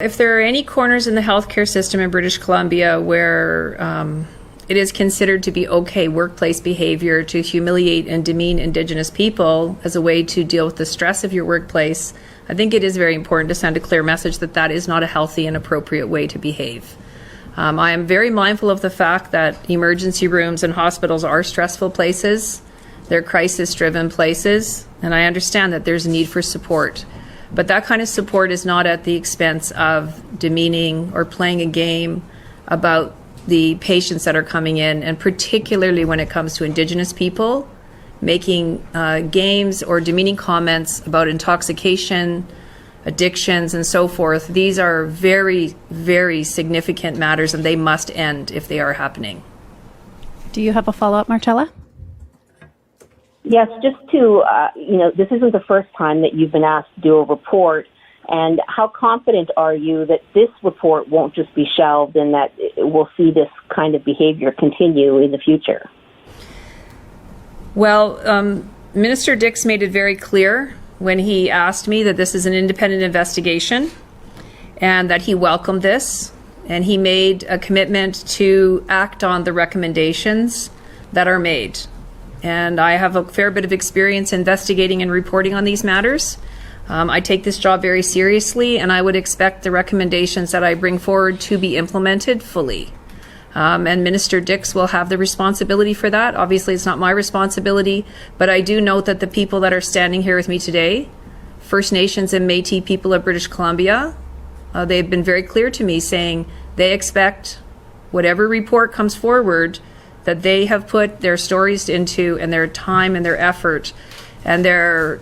If there are any corners in the healthcare system in British Columbia where it is considered to be okay workplace behavior to humiliate and demean Indigenous people as a way to deal with the stress of your workplace, I think it is very important to send a clear message that that is not a healthy and appropriate way to behave. I am very mindful of the fact that emergency rooms and hospitals are stressful places. They're crisis-driven places, and I understand that there's a need for support. But that kind of support is not at the expense of demeaning or playing a game about the patients that are coming in, and particularly when it comes to Indigenous people, making games or demeaning comments about intoxication, addictions, and so forth. These are very, very significant matters, and they must end if they are happening. Do you have a follow-up, Marcella? Yes, just to, this isn't the first time that you've been asked to do a report, and how confident are you that this report won't just be shelved and that we'll see this kind of behavior continue in the future? Well, Minister Dix made it very clear when he asked me that this is an independent investigation and that he welcomed this, and he made a commitment to act on the recommendations that are made. And I have a fair bit of experience investigating and reporting on these matters. I take this job very seriously, and I would expect the recommendations that I bring forward to be implemented fully. And Minister Dix will have the responsibility for that. Obviously, it's not my responsibility, but I do note that the people that are standing here with me today, First Nations and Métis people of British Columbia, they've been very clear to me saying they expect whatever report comes forward that they have put their stories into, and their time and their effort and their,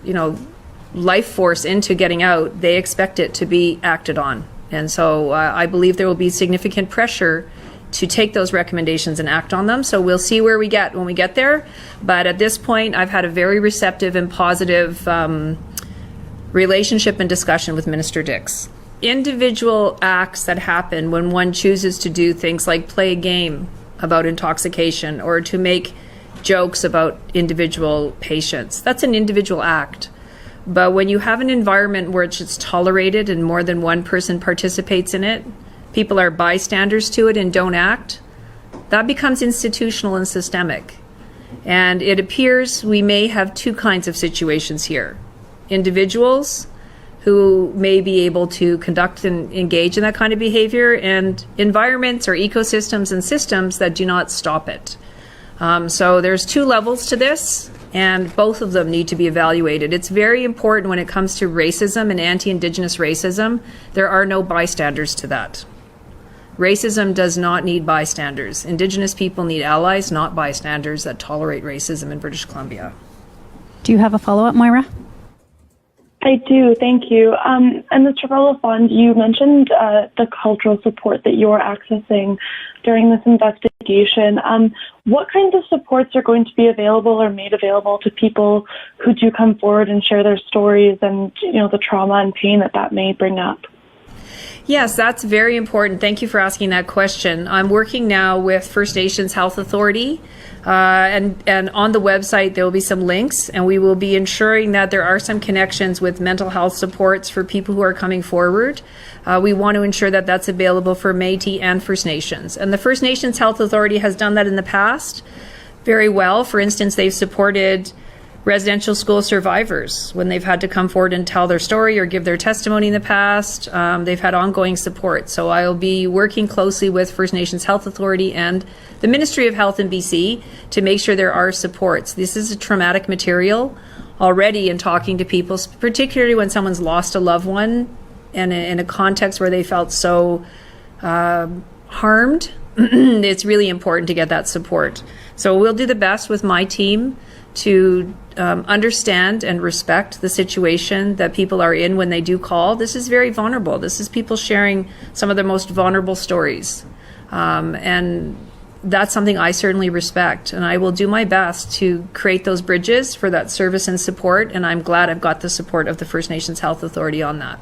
life force into getting out, they expect it to be acted on. And so I believe there will be significant pressure to take those recommendations and act on them. So we'll see where we get when we get there. But at this point, I've had a very receptive and positive relationship and discussion with Minister Dix. Individual acts that happen when one chooses to do things like play a game about intoxication or to make jokes about individual patients, that's an individual act. But when you have an environment where it's tolerated and more than one person participates in it, people are bystanders to it and don't act, that becomes institutional and systemic. And it appears we may have two kinds of situations here. Individuals who may be able to conduct and engage in that kind of behavior, and environments or ecosystems and systems that do not stop it. So there's two levels to this, and both of them need to be evaluated. It's very important when it comes to racism and anti-Indigenous racism, there are no bystanders to that. Racism does not need bystanders. Indigenous people need allies, not bystanders that tolerate racism in British Columbia. Do you have a follow-up, Moira? I do, thank you. And Ms. Turpel-Lafond, you mentioned the cultural support that you're accessing during this investigation. What kinds of supports are going to be available or made available to people who do come forward and share their stories and, the trauma and pain that may bring up? Yes, that's very important. Thank you for asking that question. I'm working now with First Nations Health Authority, and on the website there will be some links, and we will be ensuring that there are some connections with mental health supports for people who are coming forward. We want to ensure that that's available for Métis and First Nations. And the First Nations Health Authority has done that in the past very well. For instance, they've supported residential school survivors when they've had to come forward and tell their story or give their testimony in the past. They've had ongoing support. So I'll be working closely with First Nations Health Authority and the Ministry of Health in BC to make sure there are supports. This is a traumatic material already in talking to people, particularly when someone's lost a loved one and in a context where they felt so harmed. It's really important to get that support. So we'll do the best with my team to understand and respect the situation that people are in when they do call. This is very vulnerable. This is people sharing some of their most vulnerable stories. And that's something I certainly respect. And I will do my best to create those bridges for that service and support. And I'm glad I've got the support of the First Nations Health Authority on that.